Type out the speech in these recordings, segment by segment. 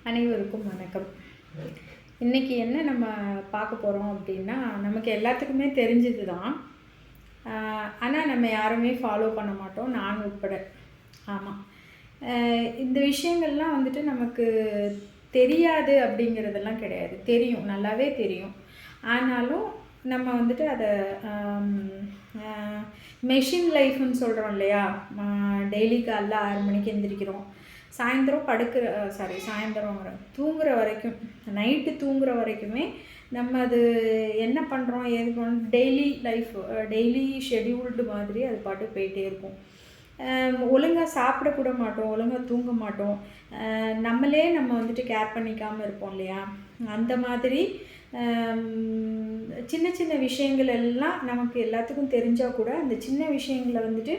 அனைவருக்கும் வணக்கம். இன்றைக்கி என்ன நம்ம பார்க்க போகிறோம் அப்படின்னா, நமக்கு எல்லாத்துக்குமே தெரிஞ்சது தான். ஆனால் நம்ம யாருமே ஃபாலோ பண்ண மாட்டோம், நான் உட்பட. ஆமாம், இந்த விஷயங்கள்லாம் வந்துட்டு நமக்கு தெரியாது அப்படிங்கிறதெல்லாம் கிடையாது. தெரியும், நல்லாவே தெரியும். ஆனாலும் நம்ம வந்துட்டு அதை மெஷின் லைஃப்னு சொல்கிறோம் இல்லையா. டெய்லி காலைல 6 மணிக்கு எந்திரிக்கிறோம், சாயந்தரம் தூங்குகிற வரைக்கும், நைட்டு தூங்குகிற வரைக்குமே நம்ம அது என்ன பண்ணுறோம், ஏது பண்ணுறோம், டெய்லி ஷெட்யூல்டு மாதிரி அது பாட்டு போயிட்டே இருக்கும். ஒழுங்காக சாப்பிடக்கூட மாட்டோம், ஒழுங்காக தூங்க மாட்டோம். நம்ம வந்துட்டு கேர் பண்ணிக்காமல் இருப்போம் இல்லையா. அந்த மாதிரி சின்ன சின்ன விஷயங்கள் எல்லாம் நமக்கு எல்லாத்துக்கும் தெரிஞ்சால் கூட அந்த சின்ன விஷயங்களை வந்துட்டு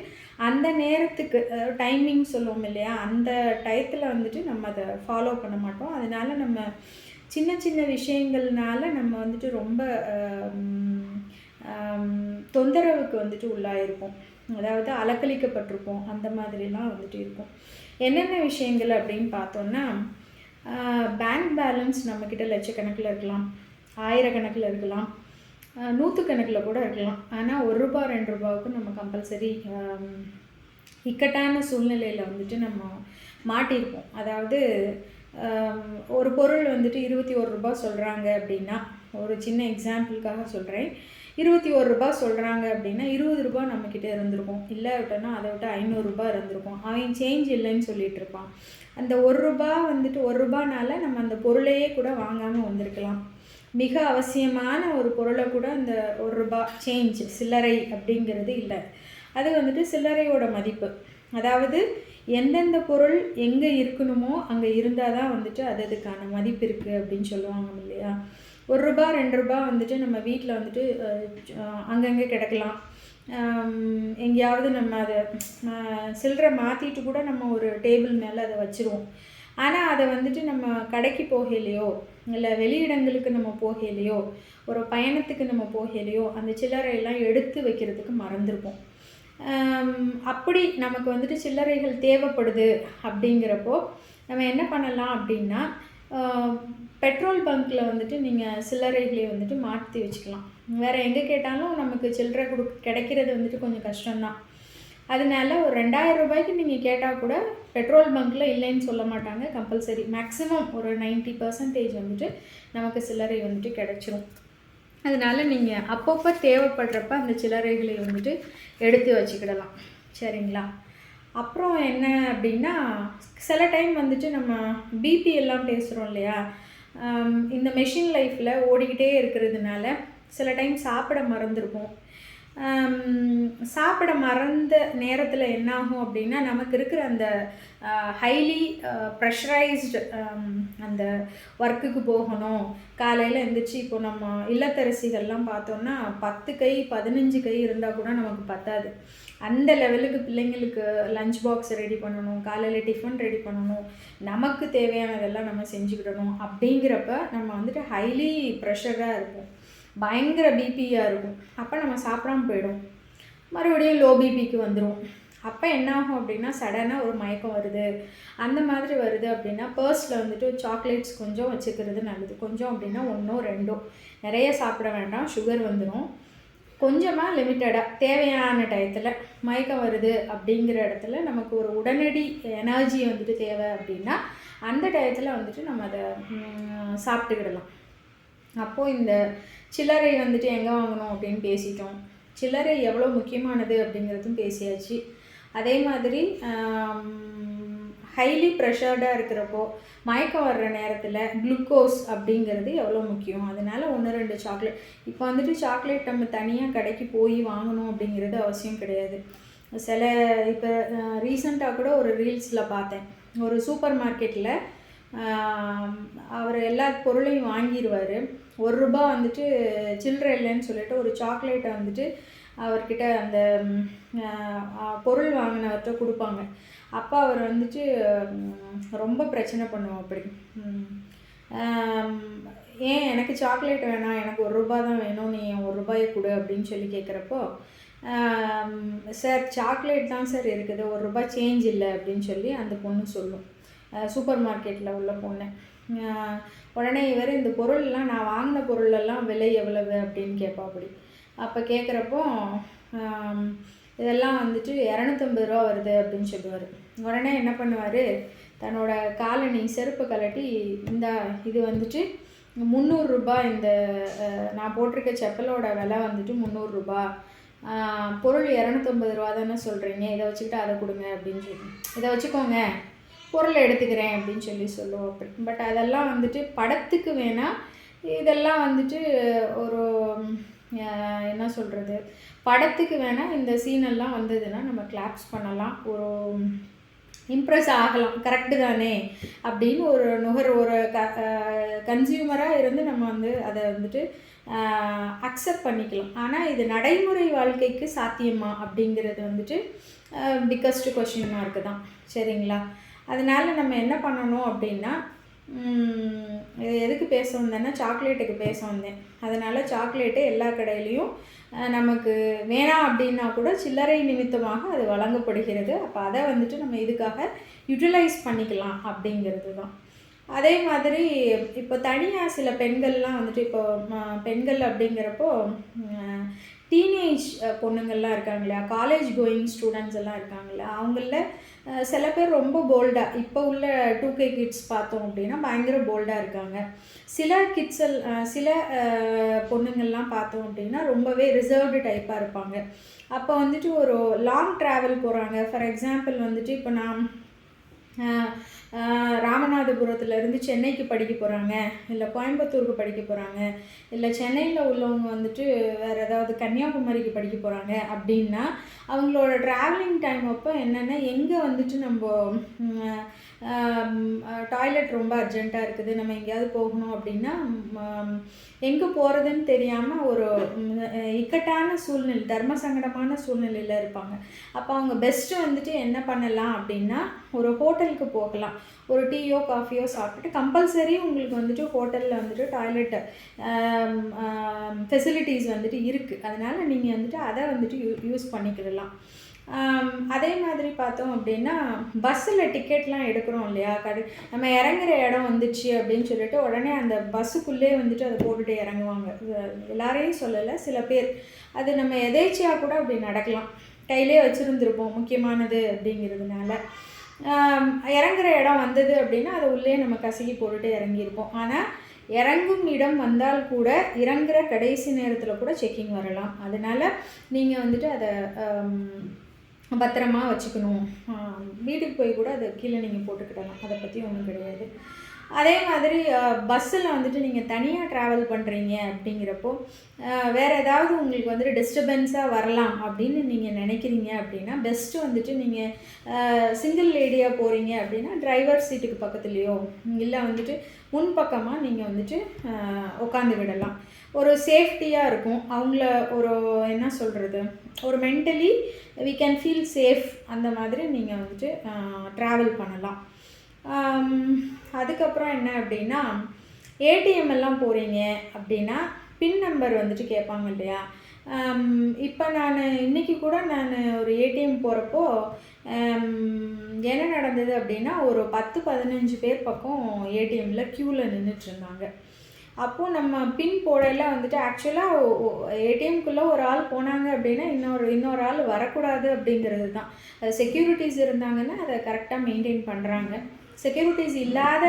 அந்த நேரத்துக்கு டைமிங் சொல்லுவோம் இல்லையா, அந்த டயத்தில் வந்துட்டு நம்ம அதை ஃபாலோ பண்ண மாட்டோம். அதனால் நம்ம சின்ன சின்ன விஷயங்கள்னால நம்ம வந்துட்டு ரொம்ப தொந்தரவுக்கு வந்துட்டு உள்ளாயிருப்போம். அதாவது அலக்களிக்கப்பட்டிருப்போம். அந்த மாதிரிலாம் வந்துட்டு இருக்கும். என்னென்ன விஷயங்கள் அப்படின்னு பார்த்தோன்னா, பேங்க் பேலன்ஸ் நம்மக்கிட்ட லட்சக்கணக்கில் இருக்கலாம், ஆயிரக்கணக்கில் இருக்கலாம், நூற்றுக்கணக்கில் கூட இருக்கலாம். ஆனால் ₹1 ₹2க்கு நம்ம கம்பல்சரி இக்கட்டான சூழ்நிலையில் வந்துட்டு நம்ம மாட்டியிருப்போம். அதாவது ஒரு பொருள் வந்துட்டு ₹21 சொல்கிறாங்க அப்படின்னா, ஒரு சின்ன எக்ஸாம்பிளுக்காக சொல்கிறேன். ₹21 சொல்கிறாங்க அப்படின்னா ₹20 நம்மக்கிட்ட இருந்திருக்கும். இல்லை அப்படின்னா அதை விட்டு ₹500 இருந்திருக்கும். அவன் சேஞ்ச் இல்லைன்னு சொல்லிகிட்டு இருப்பான். அந்த ₹1 வந்துட்டு ₹1னால நம்ம அந்த பொருளையே கூட வாங்காமல் வந்திருக்கலாம். மிக அவசியமான ஒரு பொருளை கூட அந்த ₹1 சேஞ்ச், சில்லறை அப்படிங்கிறது இல்லை. அது வந்துட்டு சில்லறையோட மதிப்பு. அதாவது எந்தெந்த பொருள் எங்கே இருக்கணுமோ அங்கே இருந்தால் தான் வந்துட்டு அதுக்கான மதிப்பு இருக்குது அப்படின்னு சொல்லுவாங்க இல்லையா. ₹1 ₹2 வந்துட்டு நம்ம வீட்டில் வந்துட்டு அங்கங்கே கிடக்கலாம். எங்கேயாவது நம்ம அதை சில்லறை மாற்றிட்டு கூட நம்ம ஒரு டேபிள் மேலே அதை வச்சுருவோம். ஆனால் அதை வந்துட்டு நம்ம கடைக்கு போகலையோ, இல்லை வெளியிடங்களுக்கு நம்ம போகலையோ, ஒரு பயணத்துக்கு நம்ம போகலையோ, அந்த சில்லறையெல்லாம் எடுத்து வைக்கிறதுக்கு மறந்துருப்போம். அப்படி நமக்கு வந்துட்டு சில்லறைகள் தேவைப்படுது அப்படிங்கிறப்போ நம்ம என்ன பண்ணலாம் அப்படின்னா, பெட்ரோல் பங்க்கில் வந்துட்டு நீங்கள் சில்லறைகளை வந்துட்டு மாற்றி வச்சுக்கலாம். வேறு எங்கே கேட்டாலும் நமக்கு சில்லறை கிடைக்கிறது வந்துட்டு கொஞ்சம் கஷ்டம்தான். அதனால ஒரு ₹2000 நீங்கள் கேட்டால் கூட பெட்ரோல் பங்க்கில் இல்லைன்னு சொல்ல மாட்டாங்க. கம்பல்சரி மேக்ஸிமம் ஒரு 90% வந்துட்டு நமக்கு சில்லறை வந்துட்டு கிடச்சிரும். அதனால் நீங்கள் அப்பப்போ தேவைப்படுறப்ப அந்த சில்லறைகளை வந்துட்டு எடுத்து வச்சுக்கிடலாம். சரிங்களா. அப்புறம் என்ன அப்படின்னா, சில டைம் வந்துட்டு நம்ம பிபி எல்லாம் பேசுகிறோம் இல்லையா. இந்த மெஷின் லைஃப்பில் ஓடிக்கிட்டே இருக்கிறதுனால சில டைம் சாப்பிட மறந்துருப்போம். சாப்பிட மறந்த நேரத்தில் என்னாகும் அப்படின்னா, நமக்கு இருக்கிற அந்த ஹைலி ப்ரெஷரைஸ்டு அந்த ஒர்க்குக்கு போகணும், காலையில் எழுந்திரிச்சு, இப்போ நம்ம இல்லத்தரசிகள்லாம் பார்த்தோன்னா 10 கை 15 கை இருந்தால் கூட நமக்கு பத்தாது. அந்த லெவலுக்கு பிள்ளைங்களுக்கு லஞ்ச் பாக்ஸ் ரெடி பண்ணணும், காலையில் டிஃபன் ரெடி பண்ணணும், நமக்கு தேவையானதெல்லாம் நம்ம செஞ்சுக்கிடணும். அப்படிங்கிறப்ப நம்ம வந்துட்டு ஹைலி ப்ரெஷராக இருப்போம், பயங்கர பிபியாக இருக்கும். அப்போ நம்ம சாப்பிடாம போயிடும், மறுபடியும் லோ பிபிக்கு வந்துடும். அப்போ என்னாகும் அப்படின்னா, சடனாக ஒரு மயக்கம் வருது, அந்த மாதிரி வருது அப்படின்னா பர்ஸில் வந்துட்டு சாக்லேட்ஸ் கொஞ்சம் வச்சுக்கிறது நல்லது. கொஞ்சம் அப்படின்னா 1 2, நிறைய சாப்பிட வேண்டாம், சுகர் வந்துடும். கொஞ்சமாக லிமிட்டடாக தேவையான டயத்தில். மயக்கம் வருது அப்படிங்கிற இடத்துல நமக்கு ஒரு உடனடி எனர்ஜி வந்துட்டு தேவை அப்படின்னா அந்த டயத்தில் வந்துட்டு நம்ம அதை சாப்பிட்டுக்கிடலாம். அப்போது இந்த சில்லறை வந்துட்டு எங்கே வாங்கணும் அப்படின்னு பேசிட்டோம். சில்லறை எவ்வளோ முக்கியமானது அப்படிங்கிறதும் பேசியாச்சு. அதே மாதிரி ஹைலி ப்ரெஷர்டாக இருக்கிறப்போ, மயக்கம் வர்ற நேரத்தில் குளுக்கோஸ் அப்படிங்கிறது எவ்வளோ முக்கியம். அதனால் 1 2 சாக்லேட். இப்போ வந்துட்டு சாக்லேட் நம்ம தனியாக கடைக்கு போய் வாங்கணும் அப்படிங்கிறது அவசியம் கிடையாது. இப்போ ரீசெண்டாக கூட ஒரு ரீல்ஸில் பார்த்தேன். ஒரு சூப்பர் மார்க்கெட்டில் அவர் எல்லா பொருளையும் வாங்கிடுவார். ₹1 வந்துட்டு சில்லறை இல்லைன்னு சொல்லிட்டு ஒரு சாக்லேட்டை வந்துட்டு அவர்கிட்ட அந்த பொருள் வாங்கினவர்கிட்ட கொடுப்பாங்க. அப்போ அவர் வந்துட்டு ரொம்ப பிரச்சனை பண்ணுவோம். அப்படி ஏன் எனக்கு சாக்லேட் வேணாம், எனக்கு ₹1 தான் வேணும், நீ என் ₹1 கொடு அப்படின்னு சொல்லி கேட்குறப்போ, சார் சாக்லேட் தான் சார் இருக்குது, ₹1 சேஞ்ச் இல்லை அப்படின்னு சொல்லி அந்த பொண்ணு சொல்லும். சூப்பர் மார்க்கெட்டில் உள்ள பொண்ணு. உடனே இவர் இந்த பொருள்லாம் நான் வாங்கின பொருளெல்லாம் விலை எவ்வளவு அப்படின்னு கேட்பாப்படி. அப்போ கேட்குறப்போ இதெல்லாம் வந்துட்டு 250 ரூபா வருது அப்படின்னு சொல்லுவார். உடனே என்ன பண்ணுவார், தன்னோட காலணி செருப்பு கலட்டி, இது வந்துட்டு 300 ரூபா, இந்த நான் போட்டிருக்க செப்பலோட விலை வந்துட்டு 300 ரூபா, பொருள் 250 ரூபா தானே சொல்கிறீங்க, இதை வச்சுக்கிட்டு அதை கொடுங்க அப்படின்னு சொல்லி, இதை வச்சுக்கோங்க பொருளை எடுத்துக்கிறேன் அப்படின்னு சொல்லுவோம். அப்படி பட் அதெல்லாம் வந்துட்டு படத்துக்கு வேணால், இதெல்லாம் வந்துட்டு ஒரு என்ன சொல்கிறது, படத்துக்கு வேணால் இந்த சீனெல்லாம் வந்ததுன்னா நம்ம கிளாப்ஸ் பண்ணலாம், ஒரு இம்ப்ரெஸ் ஆகலாம், கரெக்டு தானே அப்படின்னு ஒரு கன்சியூமராக இருந்து நம்ம வந்து அதை வந்துட்டு அக்செப்ட் பண்ணிக்கலாம். ஆனால் இது நடைமுறை வாழ்க்கைக்கு சாத்தியமா அப்படிங்கிறது வந்துட்டு பிக்கஸ்ட் கொஷின் மார்க்கு தான். சரிங்களா? அதனால் நம்ம என்ன பண்ணணும் அப்படின்னா, இது எதுக்கு பேச வந்தேன்னா சாக்லேட்டுக்கு பேச வந்தேன். அதனால் சாக்லேட்டு எல்லா கடையிலையும் நமக்கு வேணாம் அப்படின்னா கூட சில்லறை நிமித்தமாக அது வழங்கப்படுகிறது. அப்போ அதை வந்துட்டு நம்ம இதுக்காக யூட்டிலைஸ் பண்ணிக்கலாம் அப்படிங்கிறது தான். அதே மாதிரி இப்போ தனியாக சில பெண்கள்லாம் வந்துட்டு, இப்போ பெண்கள் அப்படிங்கிறப்போ டீனேஜ் பொண்ணுங்கள்லாம் இருக்காங்க இல்லையா, காலேஜ் கோயிங் ஸ்டூடெண்ட்ஸ் எல்லாம் இருக்காங்கல்ல, அவங்களில் சில பேர் ரொம்ப போல்டாக, இப்போ உள்ள 2K கிட்ஸ் பார்த்தோம் அப்படின்னா பயங்கர போல்டாக இருக்காங்க. சில பொண்ணுங்கள்லாம் பார்த்தோம் அப்படின்னா ரொம்பவே ரிசர்வ்டு டைப்பாக இருப்பாங்க. அப்போ வந்துட்டு ஒரு லாங் ட்ராவல் போகிறாங்க. ஃபார் எக்ஸாம்பிள் வந்துட்டு இப்போ நான் ராமநாதபுரத்துலேருந்து சென்னைக்கு படிக்க போகிறாங்க, இல்லை கோயம்புத்தூருக்கு படிக்க போகிறாங்க, இல்லை சென்னையில் உள்ளவங்க வந்துட்டு வேறு ஏதாவது கன்னியாகுமரிக்கு படிக்க போகிறாங்க அப்படின்னா, அவங்களோட ட்ராவலிங் டைம் அப்போ என்னென்னா, எங்கே வந்துட்டு நம்ம டாய்லெட் ரொம்ப அர்ஜெண்ட்டாக இருக்குது, நம்ம எங்கேயாவது போகணும் அப்படின்னா எங்கே போகிறதுன்னு தெரியாமல் ஒரு இக்கட்டான சூழ்நிலை, தர்ம சங்கடமான சூழ்நிலையில் இருப்பாங்க. அப்போ அவங்க பெஸ்ட்டு வந்துட்டு என்ன பண்ணலாம் அப்படின்னா, ஒரு ஹோட்டலுக்கு போகலாம், ஒரு டீயோ காஃபியோ சாப்பிட்டுட்டு, கம்பல்சரி உங்களுக்கு வந்துட்டு ஹோட்டலில் வந்துட்டு டாய்லெட்டு ஃபெசிலிட்டிஸ் வந்துட்டு இருக்குது. அதனால் நீங்கள் வந்துட்டு அதை வந்துட்டு யூஸ் பண்ணிக்கிடலாம். அதே மாதிரி பார்த்தோம் அப்படின்னா, பஸ்ஸில் டிக்கெட்லாம் எடுக்கிறோம் இல்லையா, நம்ம இறங்குற இடம் வந்துச்சு அப்படின்னு சொல்லிட்டு உடனே அந்த பஸ்ஸுக்குள்ளே வந்துட்டு அதை போட்டுட்டு இறங்குவாங்க. எல்லாரையும் சொல்லலை, சில பேர். அது நம்ம எதேச்சியாக கூட அப்படி நடக்கலாம், கையிலே வச்சுருந்துருப்போம் முக்கியமானது அப்படிங்கிறதுனால. இறங்குற இடம் வந்தது அப்படின்னா அதை உள்ளே நம்ம கசக்கி போட்டுட்டு இறங்கியிருப்போம். ஆனால் இறங்கும் இடம் வந்தால் கூட இறங்குற கடைசி நேரத்தில் கூட செக்கிங் வரலாம். அதனால் நீங்கள் வந்துட்டு அதை பத்திரமா வச்சுக்கணும். வீட்டுக்கு போய் கூட அதை கீழே நீங்கள் போட்டுக்கிடலாம், அதை பற்றி ஒன்றும் கிடையாது. அதே மாதிரி பஸ்ஸில் வந்துட்டு நீங்கள் தனியாக ட்ராவல் பண்ணுறீங்க அப்படிங்கிறப்போ வேறு ஏதாவது உங்களுக்கு வந்துட்டு டிஸ்டர்பன்ஸாக வரலாம் அப்படின்னு நீங்கள் நினைக்கிறீங்க அப்படின்னா, பெஸ்ட்டு வந்துட்டு நீங்கள் சிங்கிள் லேடியாக போகிறீங்க அப்படின்னா டிரைவர் சீட்டுக்கு பக்கத்துலேயோ இல்லை வந்துட்டு முன்பக்கமாக நீங்கள் வந்துட்டு உட்காந்து விடலாம். ஒரு சேஃப்டியாக இருக்கும். அவங்கள ஒரு என்ன சொல்கிறது, ஒரு mentally we can feel safe, அந்த மாதிரி நீங்கள் வந்துட்டு ட்ராவல் பண்ணலாம். அதுக்கப்புறம் என்ன அப்படின்னா, ஏடிஎம் எல்லாம் போகிறீங்க அப்படின்னா பின் நம்பர் வந்துட்டு கேட்பாங்க இல்லையா. இப்போ இன்றைக்கி கூட நான் ஒரு ஏடிஎம் போகிறப்போ என்ன நடந்தது அப்படின்னா, ஒரு 10-15 பேர் பக்கம் ஏடிஎம்மில் க்யூவில் நின்றுட்டுருந்தாங்க. அப்போது நம்ம பின் போடையில் வந்துட்டு ஆக்சுவலாக ஏடிஎம்குள்ளே ஒரு ஆள் போனாங்க அப்படின்னா இன்னொரு ஆள் வரக்கூடாது அப்படிங்கிறது தான். அது செக்யூரிட்டிஸ் இருந்தாங்கன்னா அதை கரெக்டாக மெயின்டைன் பண்ணுறாங்க. செக்யூரிட்டிஸ் இல்லாத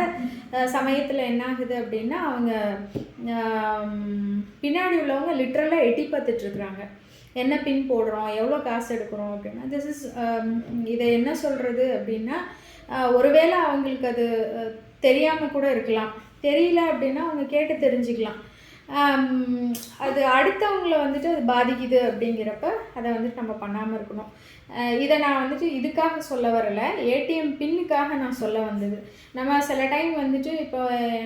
சமயத்தில் என்ன ஆகுது அப்படின்னா, அவங்க பின்னாடி உள்ளவங்க லிட்ரலாக எட்டி பார்த்துட்ருக்குறாங்க, என்ன பின் போடுறோம், எவ்வளோ காசு எடுக்கிறோம் அப்படின்னா. இதை என்ன சொல்கிறது அப்படின்னா, ஒருவேளை அவங்களுக்கு அது தெரியாமல் கூட இருக்கலாம். தெரியல அப்படின்னா அவங்க கேட்டு தெரிஞ்சுக்கலாம். அது அடுத்தவங்கள வந்துட்டு அது பாதிக்குது அப்படிங்கிறப்ப அதை வந்துட்டு நம்ம பண்ணாமல் இருக்கணும். இதை நான் வந்துட்டு இதுக்காக சொல்ல வரலை, ஏடிஎம் பின்னுக்காக நான் சொல்ல வந்தது. நம்ம சில டைம் வந்துட்டு இப்போ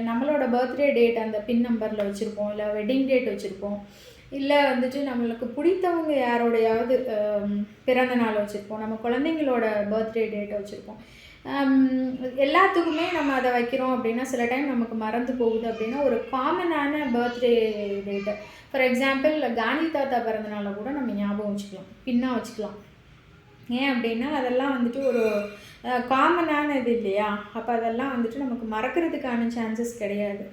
நம்மளோட பர்த்டே டேட் அந்த பின் நம்பரில் வச்சுருப்போம், இல்லை வெட்டிங் டேட் வச்சுருப்போம், இல்லை வந்துட்டு நம்மளுக்கு பிடித்தவங்க யாரோடையாவது பிறந்த நாள் வச்சுருப்போம், நம்ம குழந்தைங்களோட பர்த்டே டேட்டை வச்சுருப்போம். எல்லாத்துக்குமே நம்ம அதை வைக்கிறோம் அப்படின்னா சில டைம் நமக்கு மறந்து போகுது அப்படின்னா, ஒரு காமனான birthday date, for example Gandhi தாத்தா பிறந்தநாளை கூட நம்ம ஞாபகம் வச்சுக்கலாம், பின்னாக வச்சுக்கலாம். ஏன் அப்படின்னா அதெல்லாம் வந்துட்டு ஒரு காமனான இது இல்லையா? அப்போ அதெல்லாம் வந்துட்டு நமக்கு மறக்கிறதுக்கான சான்சஸ் கிடையாது.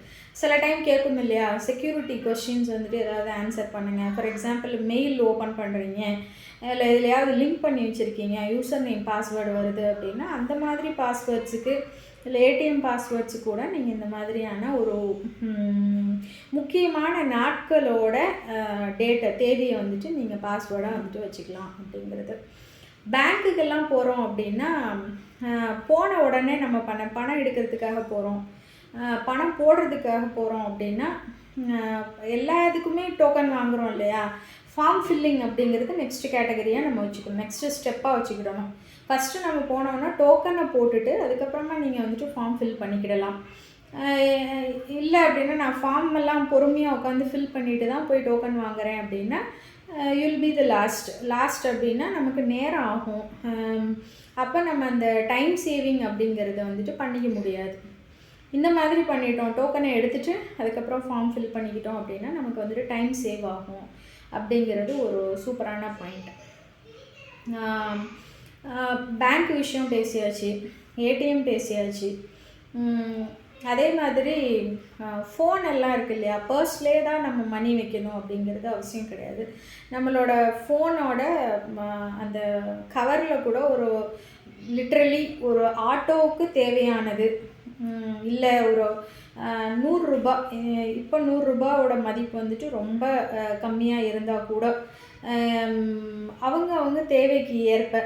சில டைம் கேட்கும் இல்லையா? செக்யூரிட்டி கொஸ்டின்ஸ் வந்துட்டு ஏதாவது ஆன்சர் பண்ணுங்கள். ஃபார் எக்ஸாம்பிள் மெயில் ஓப்பன் பண்ணுறீங்க, இல்லை எதுலையாவது லிங்க் பண்ணி வச்சுருக்கீங்க, யூசர் நேம் பாஸ்வேர்டு வருது அப்படின்னா அந்த மாதிரி பாஸ்வேர்ட்ஸுக்கு இல்லை ஏடிஎம் பாஸ்வேர்ட்ஸு கூட நீங்கள் இந்த மாதிரியான ஒரு முக்கியமான நாட்களோட தேதியை வந்துட்டு நீங்கள் பாஸ்வேர்டாக வந்துட்டு வச்சுக்கலாம் அப்படிங்கிறது. பேங்க்குக்கெல்லாம் போகிறோம் அப்படின்னா போன உடனே நம்ம பணம் எடுக்கிறதுக்காக போகிறோம், பணம் போடுறதுக்காக போகிறோம் அப்படின்னா எல்லா இதுக்குமே டோக்கன் வாங்குகிறோம் இல்லையா? ஃபார்ம் ஃபில்லிங் அப்படிங்கிறது நெக்ஸ்ட் கேட்டகரியாக நம்ம வச்சுக்கணும், நெக்ஸ்ட்டு ஸ்டெப்பாக வச்சுக்கிடணும். ஃபஸ்ட்டு நம்ம போனோன்னா டோக்கனை போட்டுட்டு அதுக்கப்புறமா நீங்கள் வந்துட்டு ஃபார்ம் ஃபில் பண்ணிக்கிடலாம். இல்லை அப்படின்னா நான் ஃபார்ம் எல்லாம் பொறுமையாக உட்காந்து ஃபில் பண்ணிவிட்டு தான் போய் டோக்கன் வாங்குகிறேன் அப்படின்னா யூல் பி த லாஸ்ட் அப்படின்னா நமக்கு நேரம் ஆகும். அப்போ நம்ம அந்த டைம் சேவிங் அப்படிங்கிறத வந்துட்டு பண்ணிக்க முடியாது. இந்த மாதிரி பண்ணிட்டோம், டோக்கனை எடுத்துகிட்டு அதுக்கப்புறம் ஃபார்ம் ஃபில் பண்ணிக்கிட்டோம் அப்படின்னா நமக்கு வந்துட்டு டைம் சேவ் ஆகும் அப்படிங்கிறது ஒரு சூப்பரான பாயிண்ட். பேங்க் விஷயம் பேசியாச்சு, ஏடிஎம் பேசியாச்சு. அதே மாதிரி ஃபோன் எல்லாம் இருக்குது இல்லையா? பர்ஸ்லேயே தான் நம்ம மணி வைக்கணும் அப்படிங்கிறது அவசியம் கிடையாது. நம்மளோட ஃபோனோட அந்த கவரில் கூட ஒரு லிட்ரலி ஒரு ஆட்டோவுக்கு தேவையானது இல்லை ஒரு 100 ரூபா, இப்போ 100 ரூபாவோட மதிப்பு வந்துட்டு ரொம்ப கம்மியாக இருந்தால் கூட அவங்க தேவைக்கு ஏற்ப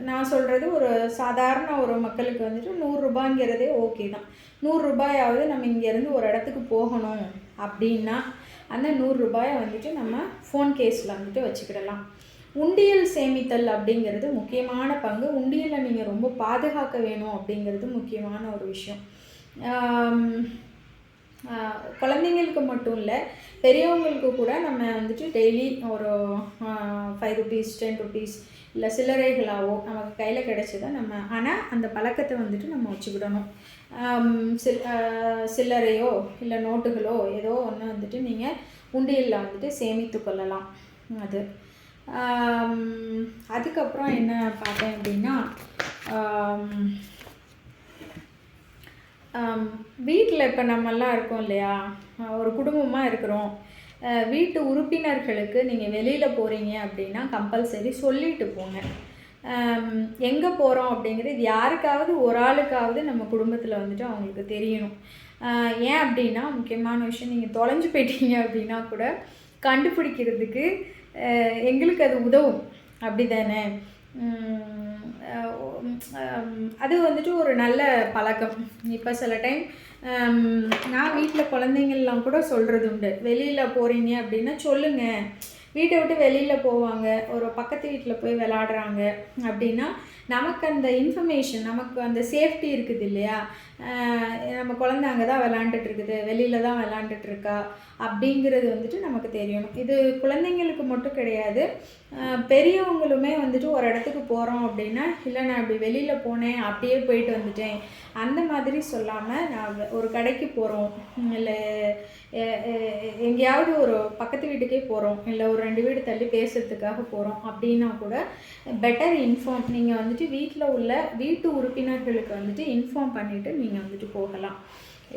நான் சொல்கிறது ஒரு சாதாரண ஒரு மக்களுக்கு வந்துட்டு 100 ரூபாங்கிறதே ஓகே தான். 100 ரூபாயாவது நம்ம இங்கேருந்து ஒரு இடத்துக்கு போகணும் அப்படின்னா அந்த 100 ரூபாயை வந்துட்டு நம்ம ஃபோன் கேஸில் வந்துட்டு வச்சுக்கிடலாம். உண்டியல் சேமித்தல் அப்படிங்கிறது முக்கியமான பங்கு. உண்டியலை நீங்கள் ரொம்ப பாதுகாக்க வேணும் அப்படிங்கிறது முக்கியமான ஒரு விஷயம். குழந்தைங்களுக்கு மட்டும் இல்லை, பெரியவங்களுக்கு கூட நம்ம வந்துட்டு டெய்லி ஒரு 5 ருபீஸ் 10 ருபீஸ் இல்லை சில்லறைகளாவோ நமக்கு கையில் கிடைச்சதை நம்ம ஆனால் அந்த பழக்கத்தை வந்துட்டு நம்ம வச்சுக்கிடணும். சில்லறையோ இல்லை நோட்டுகளோ ஏதோ ஒன்று வந்துட்டு நீங்கள் உண்டியலில் வந்துட்டு சேமித்து கொள்ளலாம். அதுக்கப்புறம் என்ன பார்த்தேன் அப்படின்னா வீட்டில் இப்போ நம்மெல்லாம் இருக்கோம் இல்லையா? ஒரு குடும்பமாக இருக்கிறோம். வீட்டு உறுப்பினர்களுக்கு நீங்கள் வெளியில் போகிறீங்க அப்படின்னா கம்பல்சரி சொல்லிட்டு போங்க. எங்கே போகிறோம் அப்படிங்கிறது யாருக்காவது ஒரு ஆளுக்காவது நம்ம குடும்பத்தில் வந்துட்டு அவங்களுக்கு தெரியணும். ஏன் அப்படின்னா முக்கியமான விஷயம், நீங்கள் தொலைஞ்சு போயிட்டீங்க அப்படின்னா கூட கண்டுபிடிக்கிறதுக்கு எங்களுக்கு அது உதவும், அப்படி தானே? அது வந்துட்டு ஒரு நல்ல பழக்கம். இப்போ சில டைம் நான் வீட்டில் குழந்தைங்கள்லாம் கூட சொல்கிறது உண்டு, வெளியில் போகிறீங்க அப்படின்னா சொல்லுங்கள். வீட்டை விட்டு வெளியில் போவாங்க, ஒரு பக்கத்து வீட்டில் போய் விளாடுறாங்க அப்படின்னா நமக்கு அந்த இன்ஃபர்மேஷன், நமக்கு அந்த சேஃப்டி இருக்குது இல்லையா? நம்ம குழந்தை அங்கே தான் விளாண்டுட்ருக்குது, வெளியில் தான் விளாண்டுட்ருக்கா அப்படிங்கிறது வந்துட்டு நமக்கு தெரியணும். இது குழந்தைங்களுக்கு மட்டும் கிடையாது, பெரியவங்களுமே வந்துட்டு ஒரு இடத்துக்கு போகிறோம் அப்படின்னா இல்லை நான் அப்படி வெளியில் போனேன் அப்படியே போயிட்டு வந்துட்டேன் அந்த மாதிரி சொல்லாமல், நான் ஒரு கடைக்கு போகிறோம் இல்லை எங்கேயாவது ஒரு பக்கத்து வீட்டுக்கே போகிறோம் இல்லை ஒரு 2 வீடு தள்ளி பேசுகிறதுக்காக போகிறோம் அப்படின்னா கூட பெட்டர் இன்ஃபார்ம், நீங்கள் வந்துட்டு வீட்டில் உள்ள வீட்டு உறுப்பினர்களுக்கு வந்துட்டு இன்ஃபார்ம் பண்ணிவிட்டு நீங்கள் வந்துட்டு போகலாம்.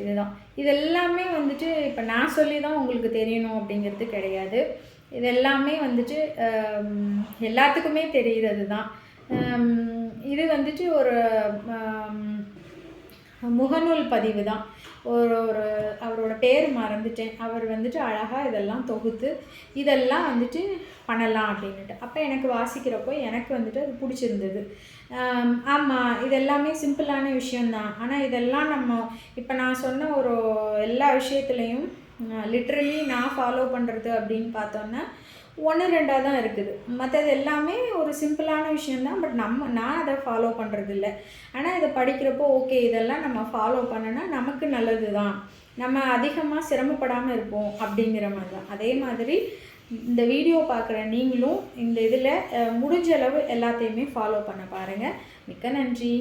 இதுதான். இதெல்லாமே வந்துட்டு இப்போ நான் சொல்லி தான் உங்களுக்கு தெரியணும் அப்படிங்கிறது கிடையாது. இதெல்லாமே வந்துட்டு எல்லாத்துக்குமே தெரிகிறது தான். இது வந்துட்டு ஒரு முகநூல் பதிவு தான். அவரோட பேர் மறந்துட்டேன். அவர் வந்துட்டு அழகாக இதெல்லாம் தொகுத்து இதெல்லாம் வந்துட்டு பண்ணலாம் அப்படின்ட்டு. அப்போ எனக்கு வாசிக்கிறப்போ எனக்கு வந்துட்டு அது பிடிச்சிருந்தது. ஆமாம், இதெல்லாமே சிம்பிளான விஷயந்தான். ஆனால் இதெல்லாம் நம்ம இப்போ நான் சொன்ன ஒரு எல்லா விஷயத்துலேயும் லிட்ரலி நான் ஃபாலோ பண்ணுறது அப்படின்னு பார்த்தோன்னா 1-2 தான் இருக்குது. மற்றது எல்லாமே ஒரு சிம்பிளான விஷயந்தான். பட் நான் அதை ஃபாலோ பண்ணுறதில்ல. ஆனால் இதை படிக்கிறப்போ ஓகே, இதெல்லாம் நம்ம ஃபாலோ பண்ணனா நமக்கு நல்லது தான், நம்ம அதிகமாக சிரமப்படாமல் இருப்போம் அப்படிங்கிற மாதிரி தான். அதே மாதிரி இந்த வீடியோ பார்க்குற நீங்களும் இந்த இதில் முடிஞ்ச அளவு எல்லாத்தையுமே ஃபாலோ பண்ண பாருங்கள். மிக்க நன்றி.